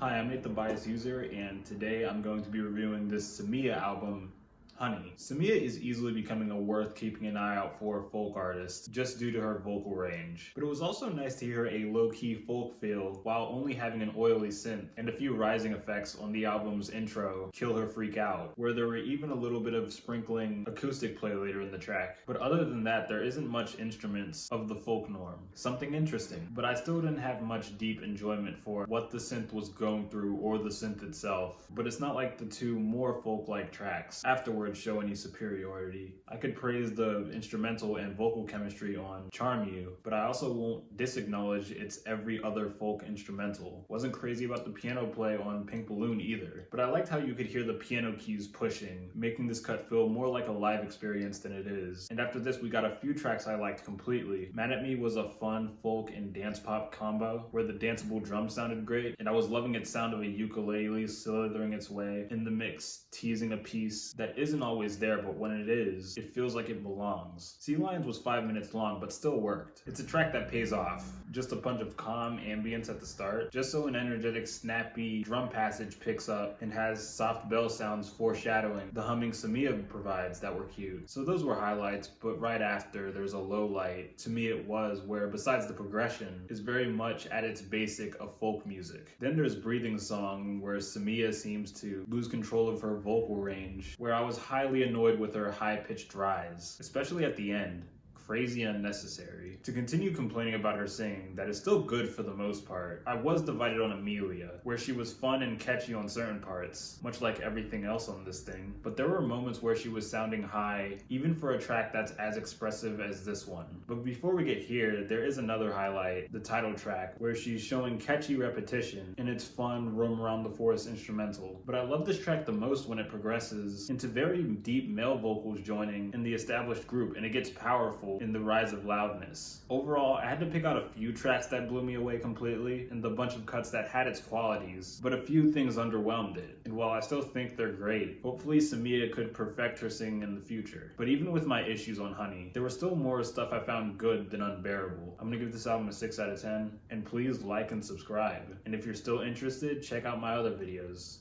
Hi, I'm Nate the Bias User, and today I'm going to be reviewing this Samia album, Honey. Samia is easily becoming a worth keeping an eye out for folk artist, just due to her vocal range. But it was also nice to hear a low-key folk feel while only having an oily synth and a few rising effects on the album's intro, Kill Her Freak Out, where there were even a little bit of sprinkling acoustic play later in the track. But other than that, there isn't much instruments of the folk norm. Something interesting, but I still didn't have much deep enjoyment for what the synth was going through or the synth itself. But it's not like the two more folk-like tracks afterwards show any superiority. I could praise the instrumental and vocal chemistry on Charm You, but I also won't disacknowledge its every other folk instrumental. Wasn't crazy about the piano play on Pink Balloon either, but I liked how you could hear the piano keys pushing, making this cut feel more like a live experience than it is. And after this, we got a few tracks I liked completely. Mad at Me was a fun folk and dance pop combo where the danceable drums sounded great, and I was loving its sound of a ukulele slithering its way in the mix, teasing a piece that isn't always there, but when it is, it feels like it belongs. Sea Lions was 5 minutes long, but still worked. It's a track that pays off. Just a bunch of calm ambience at the start, just so an energetic, snappy drum passage picks up and has soft bell sounds foreshadowing the humming Samia provides that were cute. So those were highlights, but right after there's a low light. To me it was, where besides the progression, is very much at its basic of folk music. Then there's Breathing Song, where Samia seems to lose control of her vocal range, where I was highly annoyed with her high-pitched rise, especially at the end. Crazy unnecessary. To continue complaining about her singing, that is still good for the most part, I was divided on Amelia, where she was fun and catchy on certain parts, much like everything else on this thing, but there were moments where she was sounding high, even for a track that's as expressive as this one. But before we get here, there is another highlight, the title track, where she's showing catchy repetition in its fun Roam Around the Forest instrumental. But I love this track the most when it progresses into very deep male vocals joining in the established group, and it gets powerful in the rise of loudness. Overall, I had to pick out a few tracks that blew me away completely, and the bunch of cuts that had its qualities, but a few things underwhelmed it. And while I still think they're great, hopefully Samia could perfect her singing in the future. But even with my issues on Honey, there was still more stuff I found good than unbearable. I'm gonna give this album a 6 out of 10, and please like and subscribe. And if you're still interested, check out my other videos.